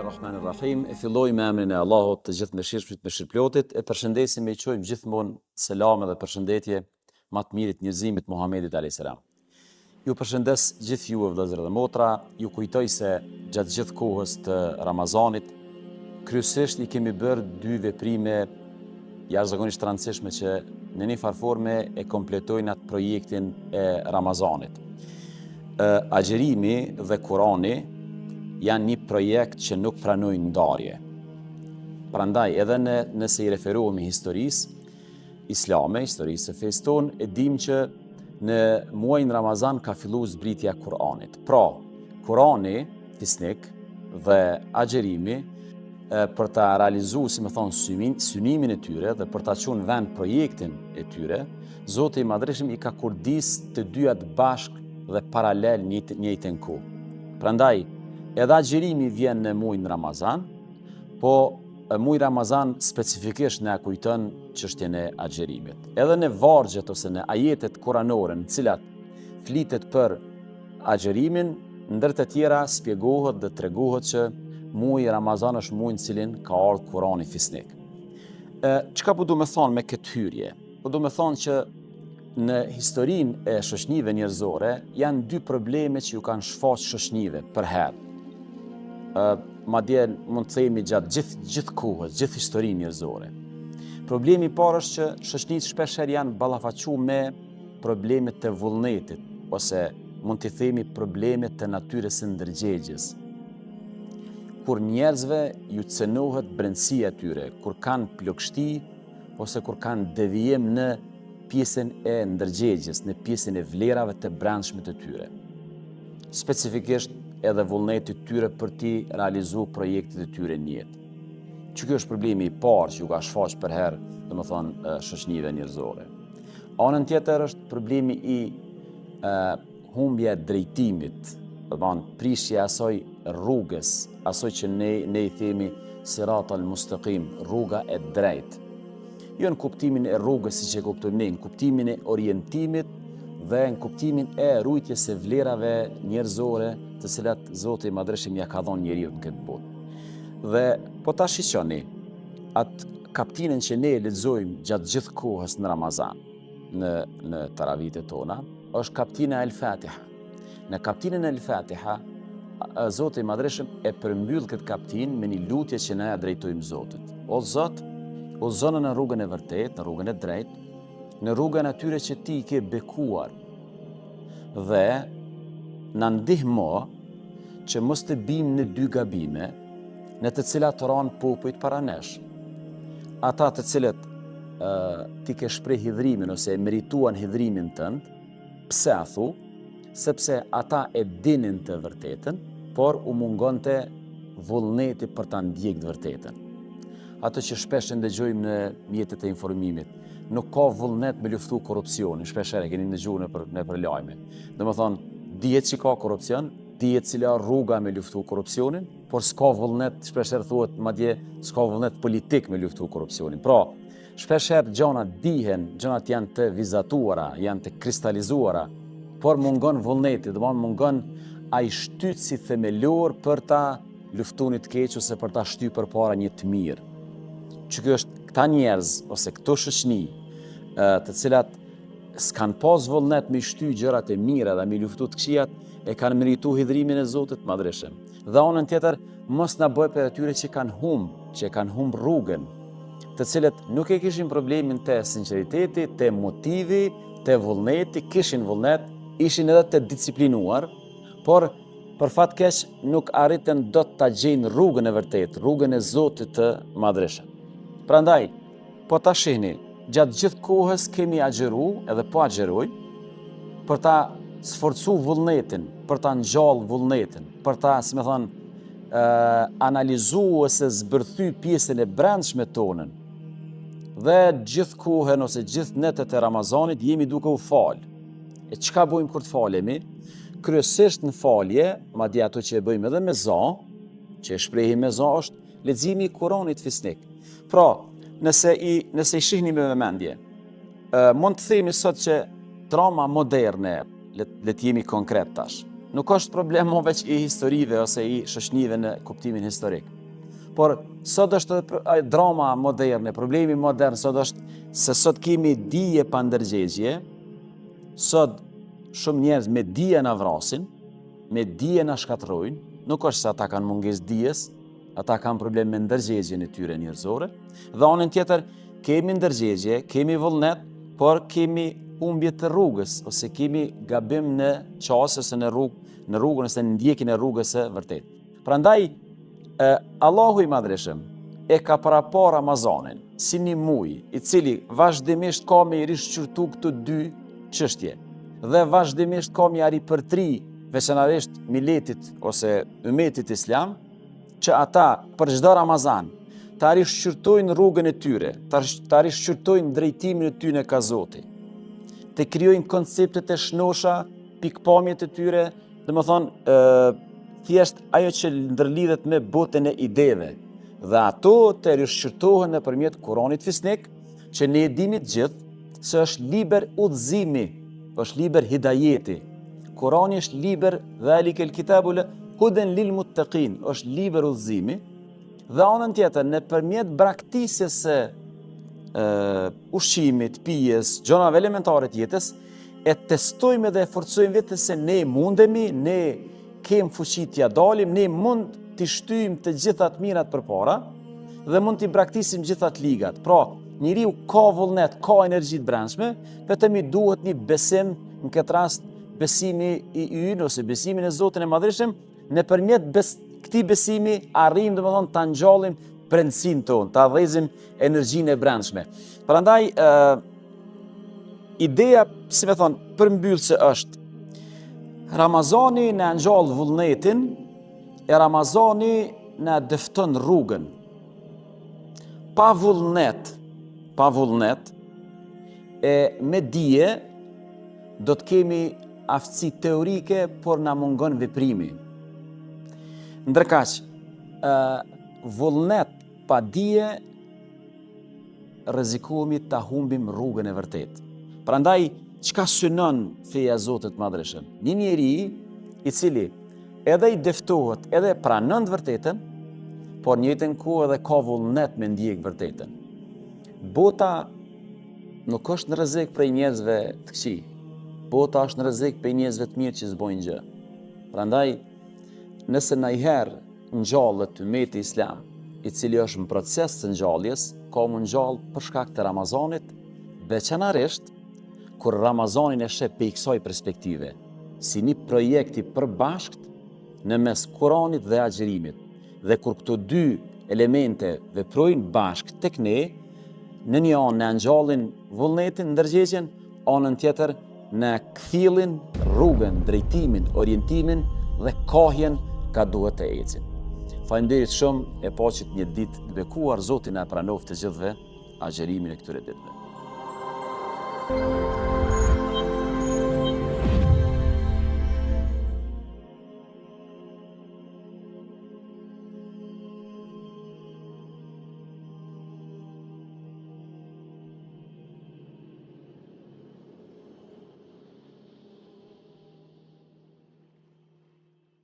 Bismillahirrahmanirrahim. E filloj me emrin e Allahut, të gjithë mëshirshmit, mëshirëplotit, e përshëndesim e i qojmë gjithmonë selam dhe përshëndetje më të mirit njerëzimit Muhamedit alayhis salam. Ju përshëndes gjithë ju vëllezër dhe motra, ju kujtoj se gjatë gjithë kohës të Ramazanit kryesisht i kemi bërë dy veprime jashtëzakonisht të rëndësishme që në një farë forme e kompletojnë atë projektin e Ramazanit. Agjerimi dhe Kurani janë një projekt që nuk pranojnë ndarje. Prandaj edhe nëse i referohemi historisë islame, historisë së fesë tonë, e dim që në muajin Ramazan ka filluar zbritja e Kuranit. Pra, Kurani, fisnik dhe agjerimi për ta realizuar, si më thon, synimin e tyre dhe për ta çuar në vend projektin e tyre, Zoti i Madhreshëm i ka kurdis të dyja të bashkë dhe paralel njëjtën kohë. Prandaj edhe agjerimi vjen në muajin Ramazan, po muaji Ramazan specifikisht na kujton çështjen e agjerimit. Edhe në vargjet ose në ajetet kuranore në cilat flitet për agjerimin, ndër të tjera shpjegohet dhe tregohet që muaji Ramazan është muaji në cilin ka ardhur Kurani fisnik. Çka po du me thonë me këtë hyrje? Po du me thonë që në historinë e shoqënive njerëzore janë dy probleme që ju kanë shfaqur shoqënive për herë. Madje mund të themi gjatë gjithë kohës, gjithë historinë njerëzore. Problemi i parë është që shoqënitë shpeshherë janë ballafaquar me problemet të vullnetit, ose mund të themi problemet të natyrës së ndërgjegjes. Kur njerëzve ju cënohet brendësia e tyre, kur kanë plagështi ose kur kanë devijim në pjesën e ndërgjegjes, në pjesën e vlerave të brendshme të tyre. Specifikisht edhe vullneti tyre për ti realizuar projektet e tyre në jetë. Që kjo është problemi i parë që ju ka shfaqur për herë, domethënë shoqënive njerëzore. Anën tjetër është problemi i humbja e drejtimit, domethënë prishja e asoj rrugës, asoj që ne i themi Siratal Mustaqim, rruga e drejtë. Jo në kuptimin e rrugës siç e kuptojmë ne, në kuptimin e orientimit dhe në kuptimin e rujtjes së vlerave njerëzore të cilat Zoti i Madhreshëm ja ka dhënë njeriu në këtë botë. Dhe po ta shiqoni atë kapitullin që ne lexojmë gjatë gjithë kohës në Ramazan, në taravitet tona, është kapitulli El-Fatiha. Në kapitullin El-Fatiha, Zoti i Madhreshëm e përmbyll këtë kapitull me një lutje që ne ja drejtojmë Zotit. O Zot, udhëzona në rrugën e vërtetë, në rrugën e drejtë, në rrugën atyre që ti i ke bekuar, dhe na ndihmo që mos të bim në dy gabime, në të cilat ranë popujt para nesh. Ata të cilët ti ke shpreh hidhrimin ose e merituan hidhrimin tënd, pse a thu? Sepse ata e dinin të vërtetën, por u mungonte vullneti për ta ndjekë të vërtetën. Ato që shpesh ndëgjojmë në mjetet e informimit, nuk ka vullnet me luftu korrupsionin, shpeshherë keni ndëgjuar nëpër lajme. Domethënë, dihet që ka korrupsion, dihet cila rruga me luftu korrupsionin, por s'ka vullnet, shpeshherë thuhet madje s'ka vullnet politik me luftu korrupsionin. Pra, shpeshherë gjanat dihen, gjanat janë të vizatuara, janë të kristalizuara, por mungon vullneti, domethënë mungon ai shtytsi themelor për ta luftuar të keq ose për ta shtyr përpara një të mirë. Që kjo është këta njerëz ose këto shoqëni të cilat s'kan pas vullnet me shty gjërat e mira dhe me luftu të këqijat, e kanë merituar hidhrimin e Zotit të Madhreshëm. Dhe anën tjetër, mos na bëj për atyre që kanë humb rrugën, të cilët nuk e kishin problemin të sinqeriteti, të motivi, të vullneti, kishin vullnet, ishin edhe të disiplinuar, por për fat keq nuk arritën dot ta gjejnë rrugën e vërtetë, rrugën e Zotit të Madhreshëm. Prandaj, po ta shihni, gjatë gjithë kohës kemi agjeru, edhe po agjeroj, për ta sforcu vullnetin, për ta ngjall vullnetin, për ta, si me thonë, analizu ose zbërthy pjesën e brendshme tonën. Dhe gjithë kohën ose gjithë netët e Ramazanit jemi duke u falë. E çka bëjmë kur të falemi? Kryesisht në falje, madje ato që e bëjmë edhe me za, që e shprehim me za, është leximi i Kuranit fisnik. Pra, nëse i shihni me vëmendje, mund të themi sot që trama moderne, le të jemi konkret tash, nuk është problem veç i historive ose i shoqënive në kuptimin historik. por sot është drama moderne, problemi modern sot është se sot kemi dije pa ndërgjegje, sot shumë njerëz me dije na vrasin, me dije na shkatrojnë, nuk është se ata kanë mungesë dijes, ata kanë problem me ndërgjegjen e tyre njerëzore, dhe anën tjetër kemi ndërgjegje, kemi vullnet, por kemi humbje të rrugës, ose kemi gabim në qasje ose në rrugën ose në ndjekjen e rrugës së vërtet. Prandaj, Allahu i Madhreshëm e ka parapar Ramazanin si një muaj i cili vazhdimisht ka me i rishqyrtu këto dy çështje dhe vazhdimisht ka me i ripërtri veçanërisht miletit ose ummetit islam që ata për çdo Ramazan ta rishqyrtojnë rrugën e tyre, ta rishqyrtojnë drejtimin e tyre ka Zoti, të krijojnë konceptet e shnosha, pikpamjet e tyre, domethënë thjesht ajo që ndërlidhet me botën e ideve, dhe ato të rishqyrtohen nëpërmjet Kuranit fisnik, që ne e dimi të gjithë se është liber udhëzimi, është liber hidajeti. Kurani është liber dhalikel kitabul huden lil muttaqin, është liber udhëzimi, dhe anën tjetër nëpërmjet braktisjes së ushqimit, pijes, gjonave elementare të jetës, e testojmë dhe e forcojmë vetë se ne mundemi, ne kem fuqi t'ja dalim, ne mund t'i shtyjmë të gjithat mirat përpara dhe mund t'i braktisim gjithat ligat. Pra, njeriu ka vullnet, ka energji të brendshme, vetëm i duhet një besim, në këtë rast besimi i ynë ose besimin e Zotin e Madhreshëm, nëpërmjet këtij besimi arrijmë domethënë ta ngjallim brendsinë tonë, ta dhezim energjinë e brendshme. Prandaj ideja, si më thon, përmbyllse është Ramazani në ngjall vullnetin, e Ramazani në dëfton rrugën. Pa vullnet, e me dije, do të kemi aftësi teorike, por na mungon veprimi. Ndërkaq, vullnet pa dije, rrezikohemi ta humbim rrugën e vërtet. Prandaj, çka synon feja e Zotit Madhreshëm? Një njeri i cili edhe i deftohet, edhe pranon të vërtetën, por njëjtën kohë edhe ka vullnet me ndjek vërtetën. Bota nuk është në rrezik prej njerëzve të këqij. Bota është në rrezik prej njerëzve të mirë që s'bojnë gjë. Prandaj, nëse ndonjëherë ngjallet ummeti islam, i cili është në proces të ngjalljes, ka më ngjall për shkak të Ramazanit, veçanërisht kur Ramazanin e sheh pe kësaj perspektive, si një projekt i përbashkët në mes Kuranit dhe agjerimit, dhe kur këto dy elemente veprojnë bashkë tek ne, në një anë në ngjallin vullnetin, ndërgjegjen, anën tjetër në kthillin, rrugën, drejtimin, orientimin dhe kohjen ka duhet të ecim. Faleminderit shumë, e paqit një ditë të bekuar, Zoti na pranoft të gjithëve agjerimin e këtyre ditëve.